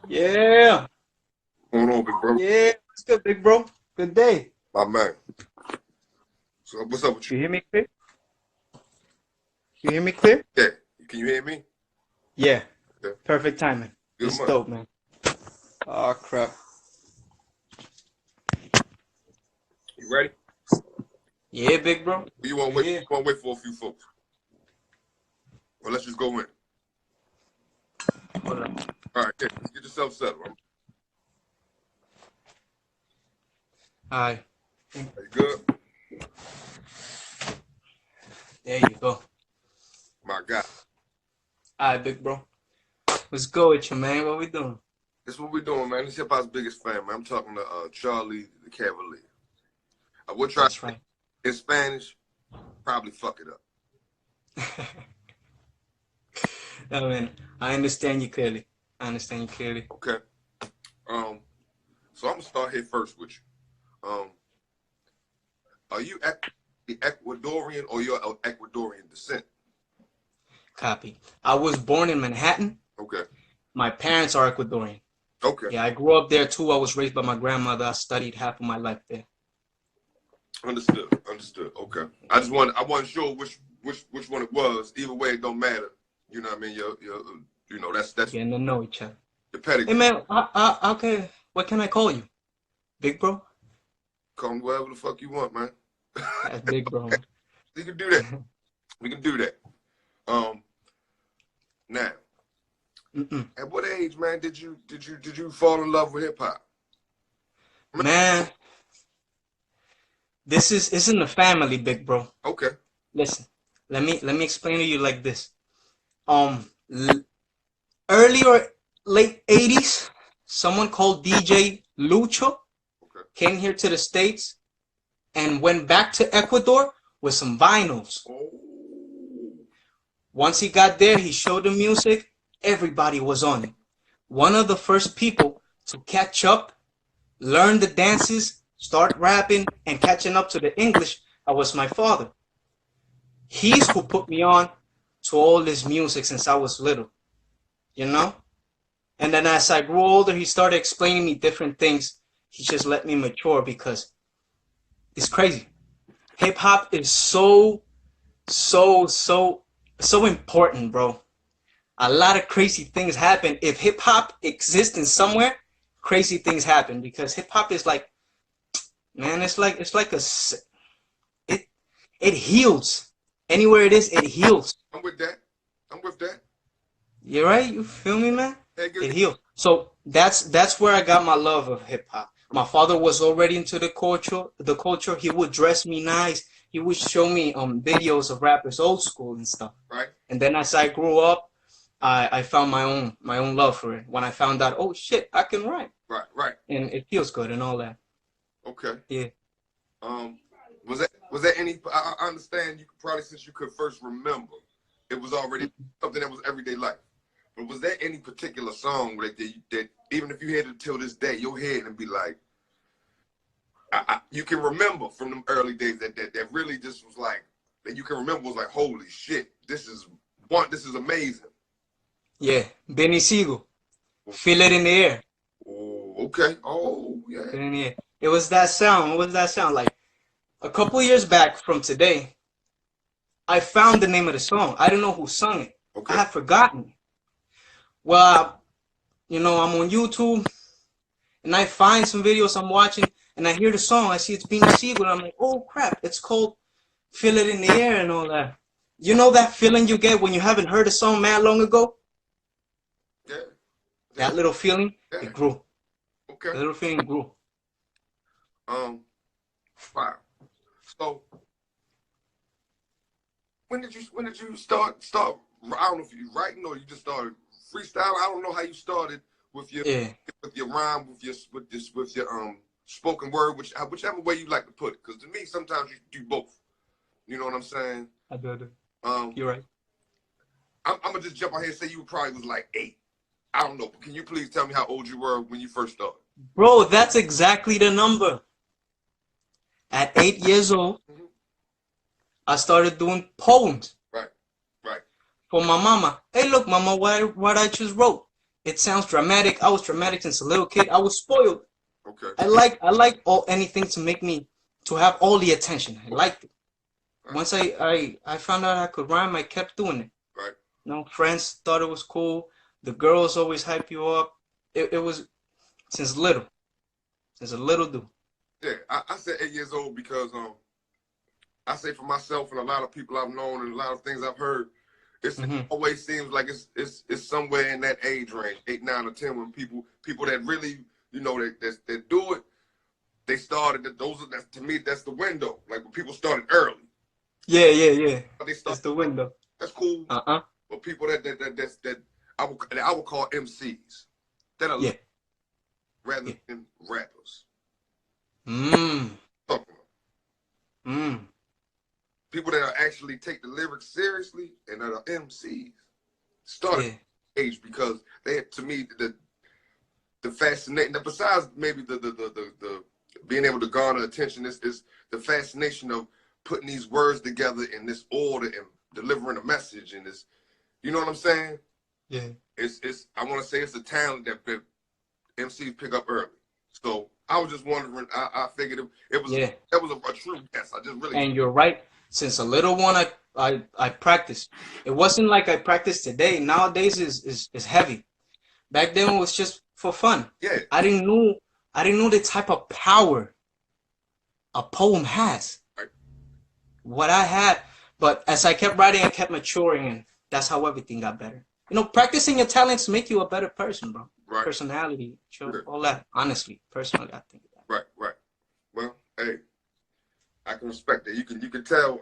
Yeah, What's going on, big bro? yeah. It's good, big bro. Good day. My man. So what's up with you? You hear me clear? You hear me clear? Yeah. Can you hear me? Yeah. Yeah. Perfect timing. Good It's month. dope, man. Oh, crap. You ready? Yeah, big bro. Or you want to wait? Yeah. You want to wait for a few folks? Well, let's just go in. Hold on. All right. Yeah. Get yourself settled. All right. Are you good? There you go. My God. All right, big bro. Let's go with you, man. What we doing? This is what we're doing, man. This hip hop's biggest fan, man. I'm talking to Charlie the Cavalier. I would try That's right. in Spanish, probably fuck it up. No, man. I understand you clearly. I understand you clearly. Okay. So I'm gonna start here first with you. Are you the Ecuadorian or you're of Ecuadorian descent? Copy. I was born in Manhattan. Okay. My parents are Ecuadorian. Okay. Yeah, I grew up there too. I was raised by my grandmother. I studied half of my life there. Understood. Understood. Okay. I wasn't sure which one it was. Either way, it don't matter. You know what I mean? That's Getting to know each other. the Hey pedigree. man, okay, what can I call you? Big bro? Call me whatever the fuck you want, man. That's big bro. We can do that. We can do that. Now, Mm-mm. at what age, man, did you fall in love with hip hop? Man, this is in the family, big bro. Okay. Listen, let me explain to you like this. Um, early or late 80s, someone called DJ Lucho Okay. came here to the States and went back to Ecuador with some vinyls. Oh. Once he got there, he showed the music. Everybody was on it. One of the first people to catch up, learn the dances, start rapping, and catching up to the English, was my father. He's who put me on to all this music since I was little, you know? And then as I grew older, he started explaining me different things. He just let me mature because it's crazy. Hip hop is so important, bro. A lot of crazy things happen. If hip hop exists in somewhere, crazy things happen because hip hop is like, man, it's like it it heals. Anywhere it is, it heals. I'm with that. I'm with that. You're right. You feel me, man? Hey, It good. heals. So that's where I got my love of hip hop. My father was already into the culture. The culture. He would dress me nice. He would show me videos of rappers old school and stuff. Right. And then as I grew up, I found my own love for it. When I found out, oh shit, I can rap, Right. Right. and it feels good and all that. Okay. Yeah. Um, was that any? I understand you could probably since you could first remember, it was already something that was everyday life. But was there any particular song that even if you hear it till this day, you'll hear it and be like, you can remember from them early days that really just was like that you can remember was like, holy shit, this is amazing. Yeah. Benny Siegel. Feel it in the air. Oh, okay. Oh, yeah. Feel it in the air. It was that sound. What was that sound? Like a couple years back from today, I found the name of the song. I don't know who sung it. I Okay. had forgotten. Well, I'm on YouTube and I find some videos I'm watching and I hear the song. I see it's Beanie Siegel and I'm like, oh crap, it's called Feel It in the Air and all that. You know that feeling you get when you haven't heard a song mad long ago? Yeah. Yeah. That little feeling, Yeah. it grew. Okay. The little feeling grew. Wow. So when did you start? I don't know if you writing or you just started freestyle. I don't know how you started with your Yeah, rhyme, with your spoken word, whichever way you like to put it. Because to me, sometimes you do both. You know what I'm saying? I do. Um, You're right. I'm gonna just jump out here and say you probably was like 8. I don't know. But can you please tell me how old you were when you first started? Bro, that's exactly the number. At 8 years old, Mhm. I started doing poems Right. Right. for my mama. Hey, look, mama, what I just wrote. it sounds dramatic. I was dramatic since a little kid. I was spoiled. Okay. I like all anything to make me to have all the attention. I liked it. Right. Once I found out I could rhyme, I kept doing it. Right. You know, friends thought it was cool. The girls always hype you up. It was since little, since a little dude. Yeah, I said 8 years old because I say for myself and a lot of people I've known and a lot of things I've heard, it always seems like it's somewhere in that age range, 8, 9, or 10, when people that really, you know, that do it, they started. To me, that's the window. Like when people started early. Yeah, yeah, yeah. They That's start. the window. That's cool. But people that I would call MCs that are Yeah. rather than rappers. Mm. Talking about. Mm. People that are actually take the lyrics seriously and that are MCs started age because they had, to me, the fascinating. Besides maybe the being able to garner attention is the fascination of putting these words together in this order and delivering a message in this. You know what I'm saying? Yeah. It's I want to say it's a talent that MCs pick up early. So I was just wondering. I figured it was that was a true guess. I just really. And you're right. Since a little one, I practiced. It wasn't like I practiced today. Nowadays is heavy. Back then it was just for fun. Yeah. I didn't know the type of power a poem has. Right. What I had, but as I kept writing, I kept maturing, and that's how everything got better. You know, practicing your talents make you a better person, bro. Right. Personality, all that. Honestly, personally, I think that. Right, right. Well, hey, I can respect that. You can tell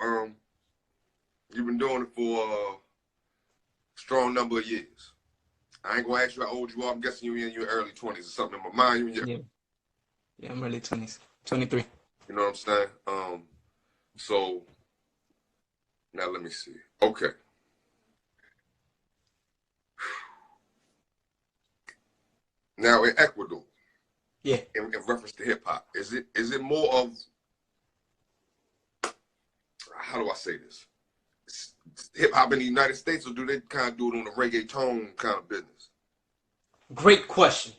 you've been doing it for a strong number of years. I ain't gonna ask you how old you are. I'm guessing you're in your early 20s or something. In my mind, Yeah, I'm early 20s, 23. You know what I'm saying? So now let me see. Okay. Now in Ecuador, yeah, in reference to hip hop, is it more of, how do I say this? Hip hop in the United States, or do they kind of do it on a reggaeton kind of business? Great question.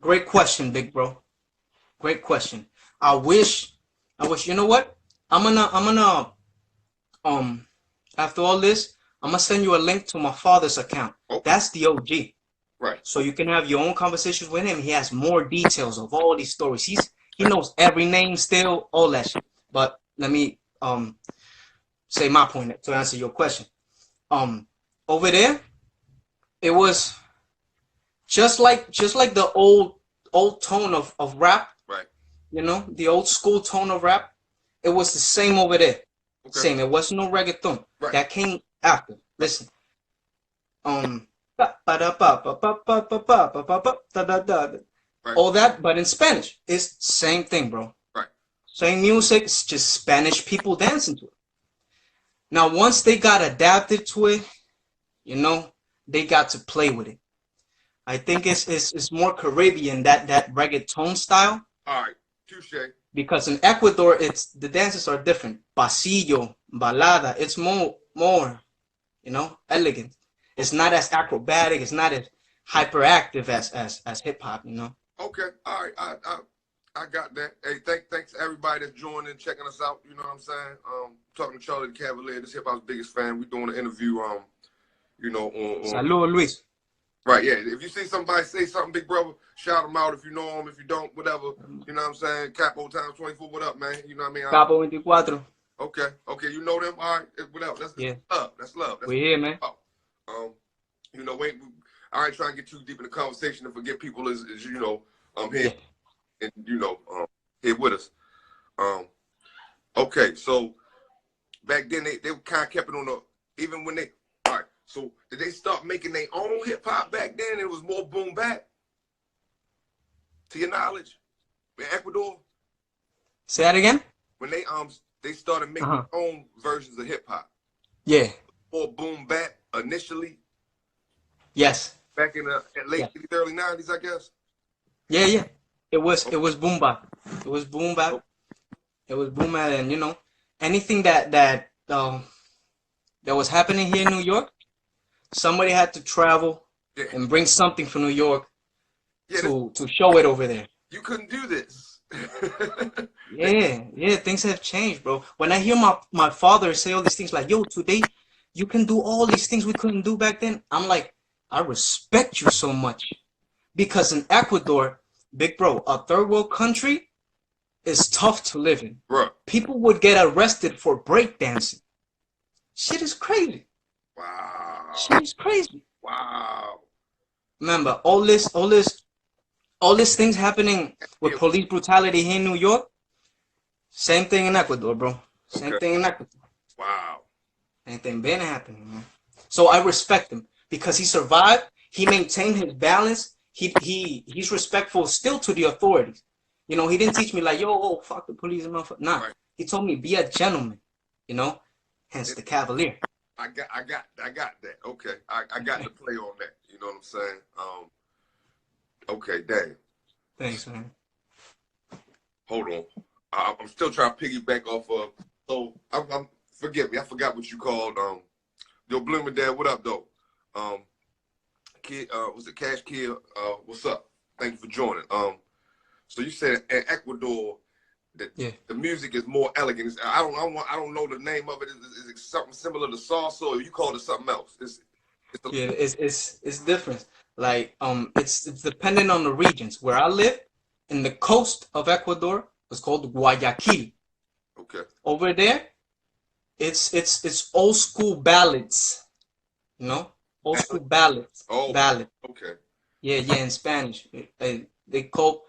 Great question, big bro. Great question. I wish. You know what? I'm gonna after all this, I'm gonna send you a link to my father's account. Okay. That's the OG. Right. So you can have your own conversations with him. He has more details of all these stories. He knows every name still, all that shit. But let me say my point to answer your question. Over there, it was just like the old tone of rap. Right. You know, the old school tone of rap. It was the same over there. Okay. Same. It wasn't no reggaeton. Right. That came after. Listen. Right. All that, but in Spanish. It's same thing, bro. Right. Same music, it's just Spanish people dancing to it. Now, once they got adapted to it, you know, they got to play with it. I think it's more Caribbean, that reggaeton style. All right, touche. Because in Ecuador, the dances are different. Pasillo, balada, it's more, you know, elegant. It's not as acrobatic. It's not as hyperactive as hip hop, you know. Okay, all right, I got that. Hey, thanks to everybody that's joining and checking us out. You know what I'm saying? Talking to Charlie the Cavalier, this hip hop's biggest fan. We're doing an interview. You know, on Saludos, Luis. Right, yeah. If you see somebody say something, big brother, shout them out. If you know them, if you don't, whatever. You know what I'm saying? Capo times 24. What up, man? You know what I mean? Capo 24. Okay. You know them? All right. Whatever. That's love. That's love. We're here, man. You know, I ain't trying to get too deep in the conversation and forget people is you know, here and you know, here with us. Okay, so back then they kind of kept it on the, even when they, all right, so did they start making their own hip hop back then? It was more boom bap, to your knowledge, in Ecuador? Say that again? When they started making their own versions of hip hop. Yeah. Or boom bap initially. Yes. Back in the late 80s, early 90s, I guess. Yeah. It was boom bap. It was boom bap. It was boom bap, and you know, anything that was happening here in New York, somebody had to travel Yeah. and bring something from New York Yeah, to show it over there. you couldn't do this. Yeah, things have changed, bro. When I hear my father say all these things like, yo, today you can do all these things we couldn't do back then, I'm like, I respect you so much. Because in Ecuador, big bro, a third world country is tough to live in. Bro. People would get arrested for breakdancing. Shit is crazy. Wow. Shit is crazy. Wow. Remember, all these things happening with police brutality here in New York, same thing in Ecuador, bro. Same thing in Ecuador. Wow. Anything been happening, man. So I respect him because he survived. He maintained his balance. He's respectful still to the authorities. You know, he didn't teach me like, yo, oh, fuck the police and motherfucker. Nah, Right. he told me be a gentleman. You know, hence the Cavalier. I got that. Okay, I got to play on that. You know what I'm saying? Okay, damn. Thanks, man. Hold on. I'm still trying to piggyback off of. So I'm forgive me. I forgot what you called. Yo, Bloomin' Dad. What up, though? Kid. Was it Cash Kid? What's up? Thank you for joining. So you said in Ecuador that the music is more elegant. I don't know the name of it. Is it something similar to salsa, or you call it something else? It's different. Like it's dependent on the regions. Where I live, in the coast of Ecuador, it's called Guayaquil. Okay. Over there, it's old school ballads. You know, old school ballads. Oh, ballad. Okay. Yeah, in Spanish. They call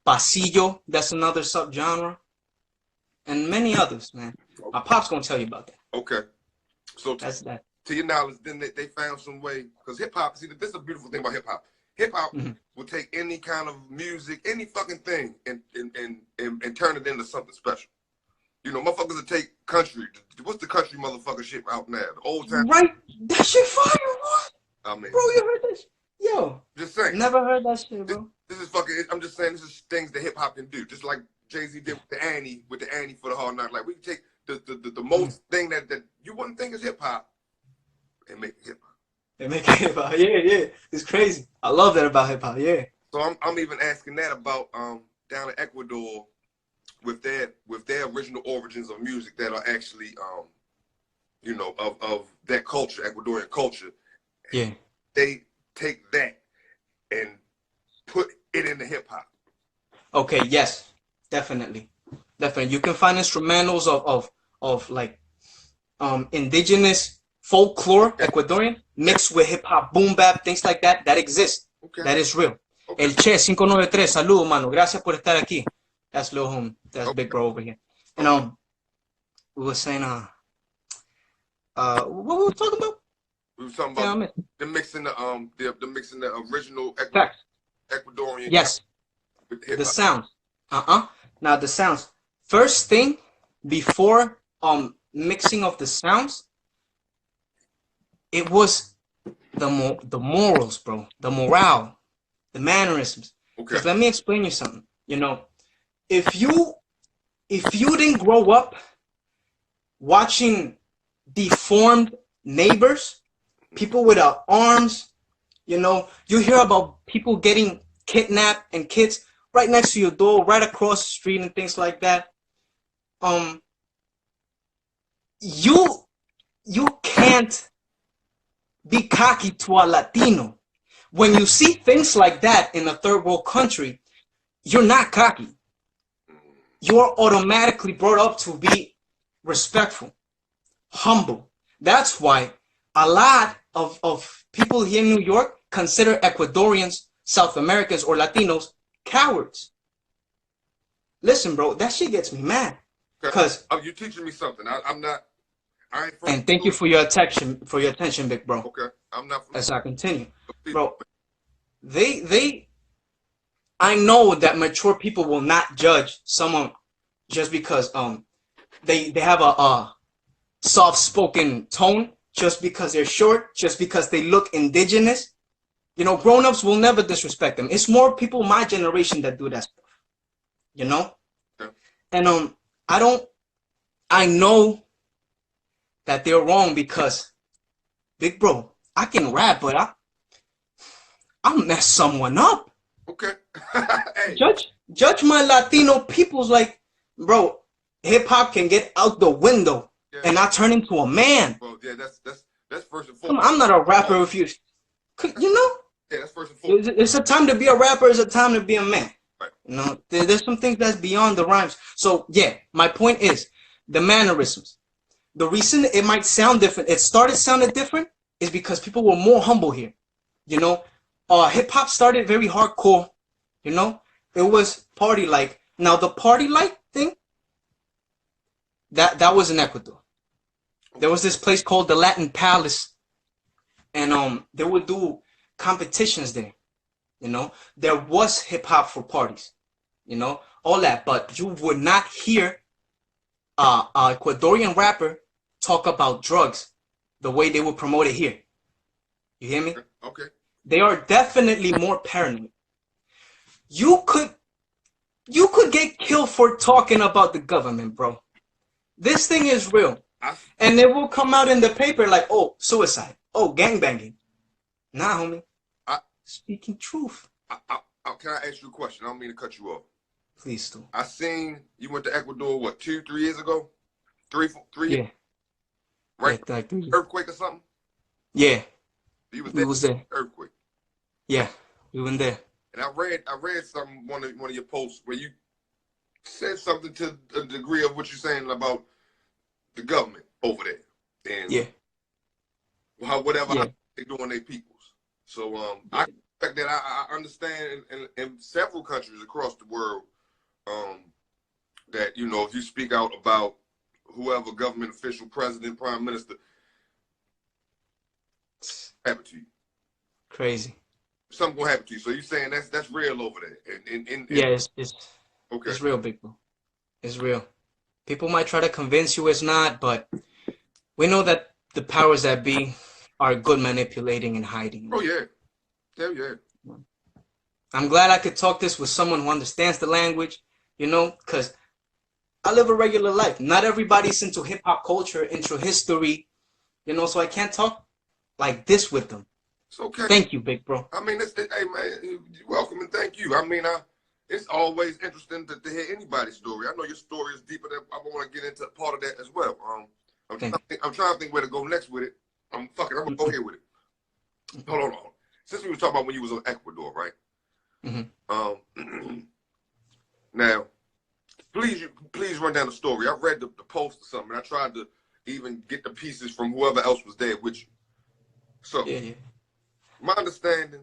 pasillo. That's another subgenre, and many others, man. My pop's gonna tell you about that. Okay. So That's that. To your knowledge, then they found some way, because hip hop. See, this is a beautiful thing about hip hop. Hip hop will take any kind of music, any fucking thing, and turn it into something special. You know, motherfuckers will take country. What's the country motherfucker shit out now? The old time. Right, that shit fire, what? I mean, Bro, you heard that shit? Yo, just saying. never heard that shit, bro. This is fucking. I'm just saying, this is things that hip hop can do. Just like Jay-Z did with the Annie for the Hard Knock. Like, we can take the most thing that you wouldn't think is hip hop and make it hip hop. They make it hip hop. Yeah. It's crazy. I love that about hip hop. Yeah. So I'm even asking that about down in Ecuador with their original origins of music that are actually you know, of that culture, Ecuadorian culture. Yeah. They take that and put it into hip hop. Okay. Yes. Definitely. You can find instrumentals of like indigenous folklore Ecuadorian mixed with hip hop, boom bap, things like that. That exists. Okay. That is real. Okay. El Che 593, saludo, mano. Gracias por estar aquí. That's Lil Home. That's Big Bro over here. And we were saying what were we talking about? We were talking about the mixing the original Ecuadorian. Yes. The sounds. Now the sounds. First thing before mixing of the sounds, it was the morals, bro. The morale, the mannerisms. Okay. Because let me explain you something. You know, if you didn't grow up watching deformed neighbors, people with arms, you know, you hear about people getting kidnapped and kids right next to your door, right across the street and things like that. You can't be cocky to a Latino. When you see things like that in a third world country, you're not cocky. You're automatically brought up to be respectful, humble. That's why a lot of people here in New York consider Ecuadorians, South Americans, or Latinos cowards. Listen, bro, that shit gets me mad. Cause you're teaching me something. I ain't from. And thank you for your attention, big bro. Okay, I'm not. As I continue, bro, I know that mature people will not judge someone just because they have a soft-spoken tone, just because they're short, just because they look indigenous. You know, grown-ups will never disrespect them. It's more people my generation that do that stuff. You know? Okay. And I know that they're wrong because, big bro, I can rap, but I'll mess someone up. Okay. Hey. Judge my Latino people's like, bro, hip hop can get out the window Yeah. and not turn into a man. Well, yeah, that's first and Come foremost. on, I'm not a rapper if you know. Yeah, that's first and foremost. It's a time to be a rapper. It's a time to be a man. Right. You know, there's some things that's beyond the rhymes. So yeah, my point is the mannerisms. The reason it might sound different, it started sounding different, is because people were more humble here. You know, hip hop started very hardcore. You know, it was party like. Now the party like thing, that was in Ecuador. There was this place called the Latin Palace, and they would do competitions there. You know, there was hip hop for parties. You know, all that, but you would not hear a Ecuadorian rapper talk about drugs the way they would promote it here. You hear me? Okay. They are definitely more paranoid. You could get killed for talking about the government, bro. This thing is real. And it will come out in the paper like, oh, suicide. Oh, gangbanging. Nah, homie. Speaking truth. Can I ask you a question? I don't mean to cut you off. Please do. I seen you went to Ecuador, what, 2-3 years ago? Three Yeah. years? Right? Yeah, like Earthquake or something? Yeah. You We was there. Earthquake. Yeah, we went there. And I read something one of your posts where you said something to a degree of what you're saying about the government over there. And yeah. Whatever Yeah. they doing their peoples. So I expect that I understand in several countries across the world that, you know, if you speak out about whoever government official, president, prime minister, happen to you. Crazy. Something gonna happen to you. So you're saying that's real over there. Yeah, it's okay. It's real, big bro. It's real. People might try to convince you it's not, but we know that the powers that be are good manipulating and hiding. Oh yeah. Hell yeah. I'm glad I could talk this with someone who understands the language, you know, because I live a regular life. Not everybody's into hip hop culture, into history, you know, so I can't talk like this with them. It's okay. Thank you, big bro. I mean, hey man, you're welcome and thank you. I mean, it's always interesting to hear anybody's story. I know your story is deeper than I want to get into part of that as well. I'm trying to think where to go next with it. I'm gonna go here with it. Hold on. Since we were talking about when you was in Ecuador, right? Mm-hmm. Now, please run down the story. I read the post or something. I tried to even get the pieces from whoever else was there with you. So, yeah. My understanding,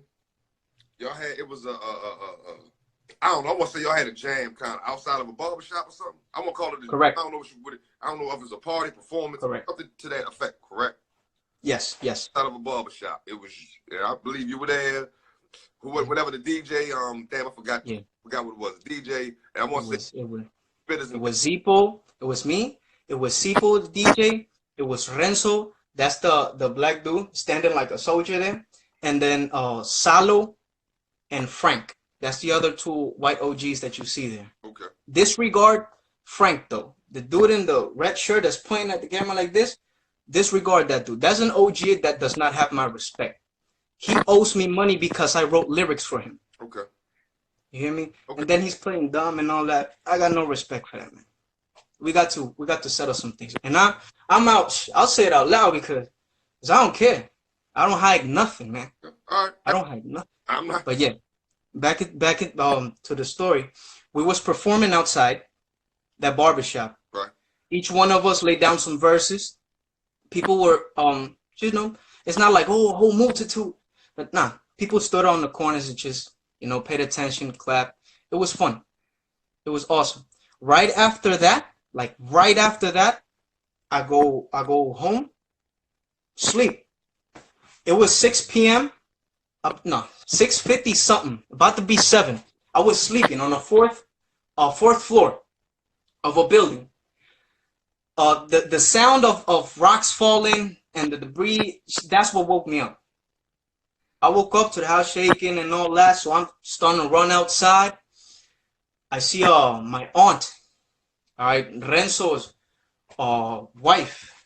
y'all had it was I don't know. I want to say y'all had a jam kind of outside of a barbershop or something. I'm gonna call it. Correct. I don't know I don't know if it's a party, performance, Correct. Something to that effect. Correct. Yes. Out of a barbershop. It was. I believe you were there. Whatever the DJ. Damn, I forgot. Yeah. Forgot what it was. The DJ. And I want to say. It was Zippo. It was me. It was Zippo, the DJ. It was Renzo. That's the black dude standing like a soldier there. And then Salo and Frank. That's the other two white OGs that you see there. Okay. Disregard Frank, though. The dude in the red shirt that's pointing at the camera like this, disregard that dude. That's an OG that does not have my respect. He owes me money because I wrote lyrics for him. Okay. You hear me? Okay. And then he's playing dumb and all that. I got no respect for that, man. We got to settle some things. And I'm out. I'll say it out loud because I don't care. I don't hide nothing, man. All right. I don't hide nothing. I'm not. But yeah, back to the story. We was performing outside that barbershop. Right. Each one of us laid down some verses. People were you know, it's not like a whole multitude, but nah. People stood on the corners and just, you know, paid attention, clapped. It was fun. It was awesome. Right after that, I go home, sleep. It was 6 p.m. 6:50 something, about to be 7. I was sleeping on the fourth floor of a building. The sound of rocks falling and the debris, that's what woke me up. I woke up to the house shaking and all that, so I'm starting to run outside. I see my aunt, all right, Renzo's wife.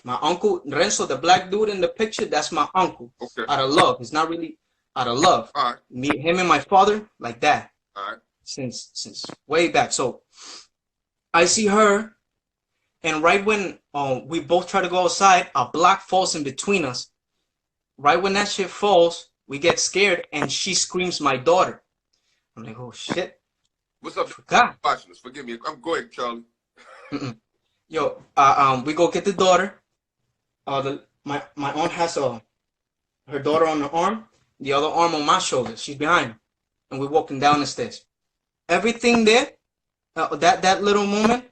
My uncle Renzo, the black dude in the picture, that's my uncle. Okay. Out of love. It's not really out of love. All right. Me, him, and my father, like that, All right. since way back. So I see her, and right when we both try to go outside, a block falls in between us. Right when that shit falls, we get scared, and she screams, "My daughter!" I'm like, "Oh shit!" What's up? Forgot. Watching this. Forgive me. I'm going, Charlie. Yo, we go get the daughter. My aunt has her daughter on her arm, the other arm on my shoulder. She's behind me, and we're walking down the stairs. Everything there, that little moment,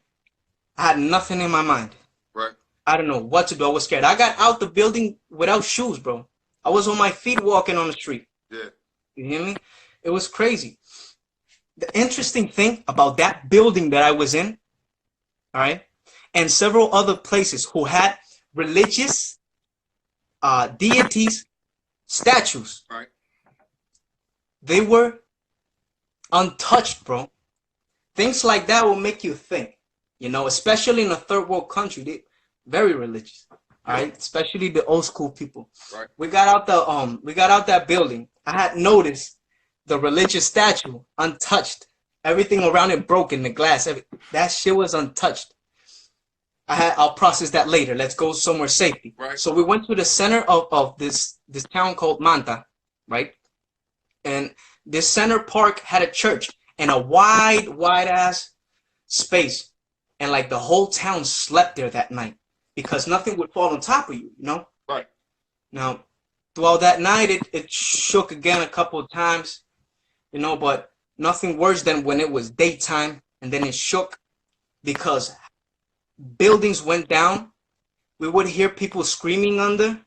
I had nothing in my mind. Right. I don't know what to do. I was scared. I got out the building without shoes, bro. I was on my feet walking on the street. Yeah. You hear me? It was crazy. The interesting thing about that building that I was in, all right, and several other places who had religious deities, statues, Right. they were untouched, bro. Things like that will make you think, especially in a third world country. They very religious, all right, especially the old school people. Right. We got out that building. I had noticed the religious statue untouched. Everything around it broken, the glass, that shit was untouched. I'll process that later. Let's go somewhere safety. Right. So we went to the center of this town called Manta, right? And this center park had a church and a wide ass space. And like the whole town slept there that night because nothing would fall on top of you, Right. Now, throughout that night, it shook again a couple of times, but nothing worse than when it was daytime and then it shook because buildings went down. We would hear people screaming under.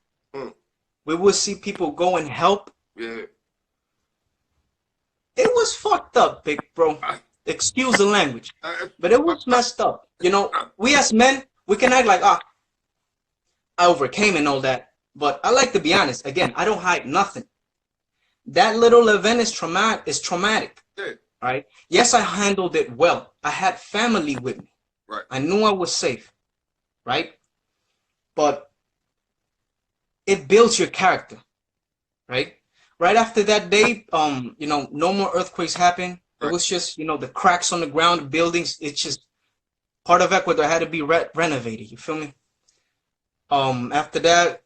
We would see people go and help. Yeah. It was fucked up, big bro. Excuse the language. But it was messed up. We as men, we can act like, I overcame and all that. But I like to be honest. Again, I don't hide nothing. That little event is traumatic. Yeah. Right? Yes, I handled it well. I had family with me. Right. I knew I was safe. Right? But it builds your character. Right? Right after that day, no more earthquakes happened. It was just, the cracks on the ground, buildings. It's just part of Ecuador had to be renovated. You feel me? After that,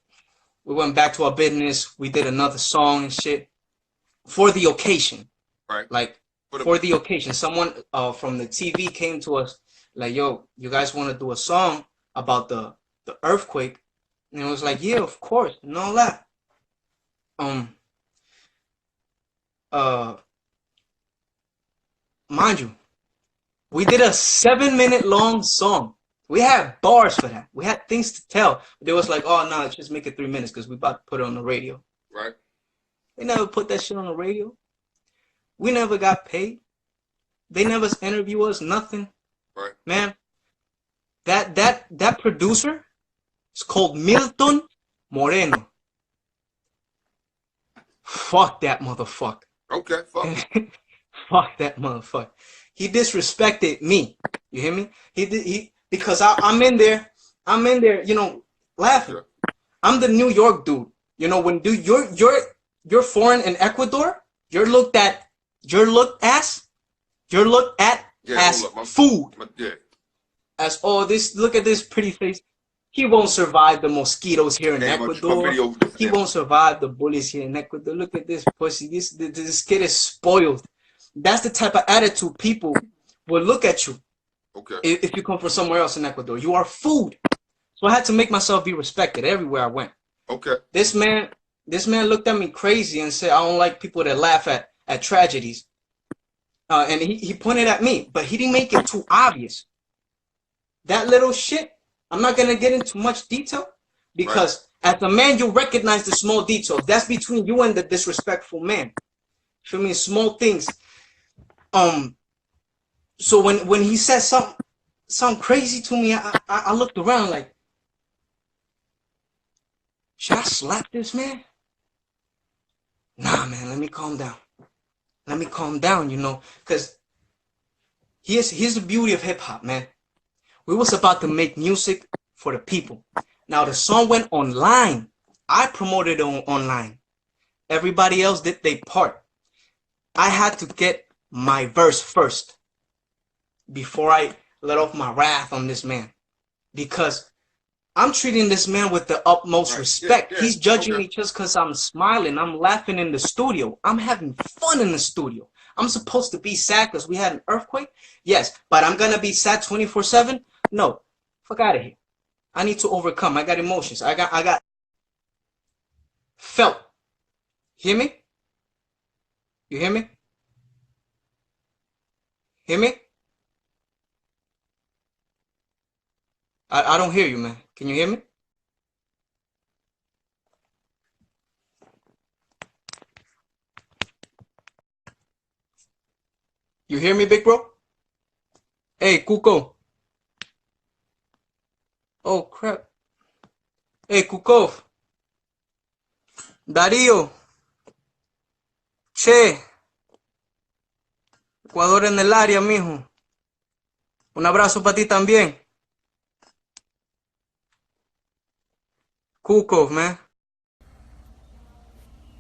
we went back to our business. We did another song and shit for the occasion. Right. Like for the occasion. Someone from the TV came to us like, "Yo, you guys want to do a song about the earthquake?" And it was like, "Yeah, of course," and all that. Mind you, we did a 7-minute long song. We had bars for that. We had things to tell. They was like, "Oh no, let's just make it 3 minutes because we about to put it on the radio." Right. They never put that shit on the radio. We never got paid. They never interview us, nothing. Right. Man, that producer is called Milton Moreno. Fuck that motherfucker. Okay. Fuck. Fuck that motherfucker. He disrespected me. You hear me? He because I'm in there, laughing. Sure. I'm the New York dude. When you're foreign in Ecuador, you're looked at as food. Yeah. As look at this pretty face. He won't survive the mosquitoes here in Ecuador. He won't survive the bullies here in Ecuador. Look at this pussy. This kid is spoiled. That's the type of attitude people will look at you. Okay. If you come from somewhere else in Ecuador, you are food. So I had to make myself be respected everywhere I went. Okay. This man looked at me crazy and said, "I don't like people that laugh at tragedies." And he pointed at me, but he didn't make it too obvious. That little shit, I'm not gonna get into much detail because as a man, you recognize the small details. That's between you and the disrespectful man. Feel me? Small things. So when he said something crazy to me, I looked around like, should I slap this man? Nah, man, let me calm down. Let me calm down, because here's the beauty of hip hop, man. We was about to make music for the people. Now the song went online. I promoted it online. Everybody else did their part. I had to get my verse first before I let off my wrath on this man. Because I'm treating this man with the utmost respect. He's judging me just because I'm smiling. I'm laughing in the studio. I'm having fun in the studio. I'm supposed to be sad because we had an earthquake? Yes, but I'm going to be sad 24/7? No. Fuck out of here. I need to overcome. I got emotions. I got felt. Hear me? You hear me? Hear me? I don't hear you, man. Can you hear me? You hear me, big bro? Hey, Kuko. Oh, crap. Hey, Kuko. Darío. Che. Ecuador en el área, mijo. Un abrazo para ti también. Kuko, man.